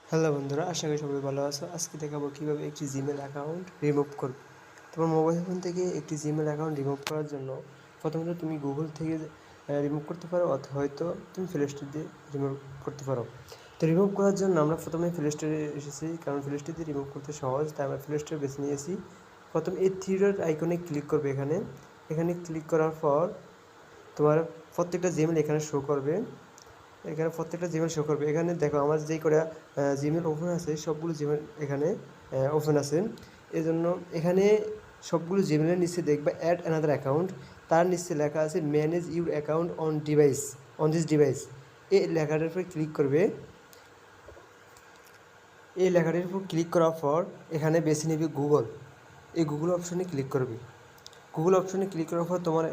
Hello বন্ধুরা, আশা করি সবাই ভালো আছো। আজকে দেখাবো কীভাবে একটি জিমেল অ্যাকাউন্ট রিমুভ করবে। তোমার মোবাইল ফোন থেকে একটি জিমেল অ্যাকাউন্ট রিমুভ করার জন্য প্রথমত তুমি গুগল থেকে রিমুভ করতে পারো, হয়তো তুমি প্লে স্টোর দিয়ে রিমুভ করতে পারো। তো রিমুভ করার জন্য আমরা প্রথমে প্লে স্টোরে এসেছি, কারণ প্লে স্টোর দিয়ে রিমুভ করতে সহজ, তাই আমরা প্লে স্টোর বেছে নিয়েছি। প্রথম এই থ্রি ডট আইকনে ক্লিক করবে। এখানে ক্লিক করার পর তোমার প্রত্যেকটা জিমেল এখানে শো করবে। এখানে প্রত্যেকটা জিমেল শো করবে। এখানে দেখো আমার যেই করে জিমেল ওপেন আছে, সবগুলো জিমেল এখানে ওপেন আছে। এজন্য এখানে সবগুলো জিমেলের নিচে দেখবে অ্যাড অ্যানাদার অ্যাকাউন্ট, তার নিচে লেখা আছে manage your account on this device. এই লেখাটার উপর ক্লিক করবে। এই লেখাটির উপর ক্লিক করার পর এখানে বেছে নেবে গুগল। এই গুগল অপশনে ক্লিক করবে। গুগল অপশনে ক্লিক করার পর তোমার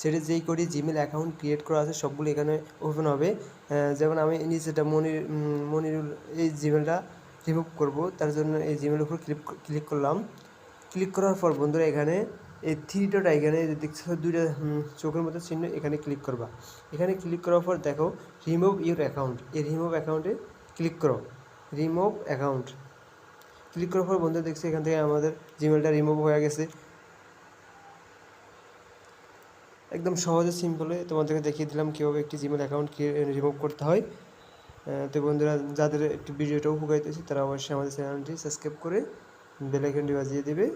সেটা যেই করে জিমেল অ্যাকাউন্ট ক্রিয়েট করা আছে সবগুলো এখানে ওপেন হবে। যেমন আমি নিচেটা মনিরুল এই জিমেলটা রিমুভ করব, তার জন্য এই জিমেলের উপর ক্লিক করলাম। ক্লিক করার পর বন্ধুরা এখানে এই থ্রি ডট আইকনে দেখছো দুইটা চোখের মতো চিহ্ন, এখানে ক্লিক করবা। এখানে ক্লিক করার পর দেখো রিমুভ ইউর অ্যাকাউন্ট, এই রিমুভ অ্যাকাউন্টে ক্লিক করো। রিমুভ অ্যাকাউন্ট ক্লিক করার পর বন্ধুরা দেখছি এখান থেকে আমাদের জিমেলটা রিমুভ হয়ে গেছে। একদম সহজে সিম্পলে তোমাদেরকে দেখিয়ে দিলাম কীভাবে একটি জিমেল অ্যাকাউন্ট রিমুভ করতে হয়। তো বন্ধুরা, যাদের একটি ভিডিওটা উপকারিত হয়েছে তারা অবশ্যই আমাদের চ্যানেলটি সাবস্ক্রাইব করে বেল আইকনটি বাজিয়ে দেবে।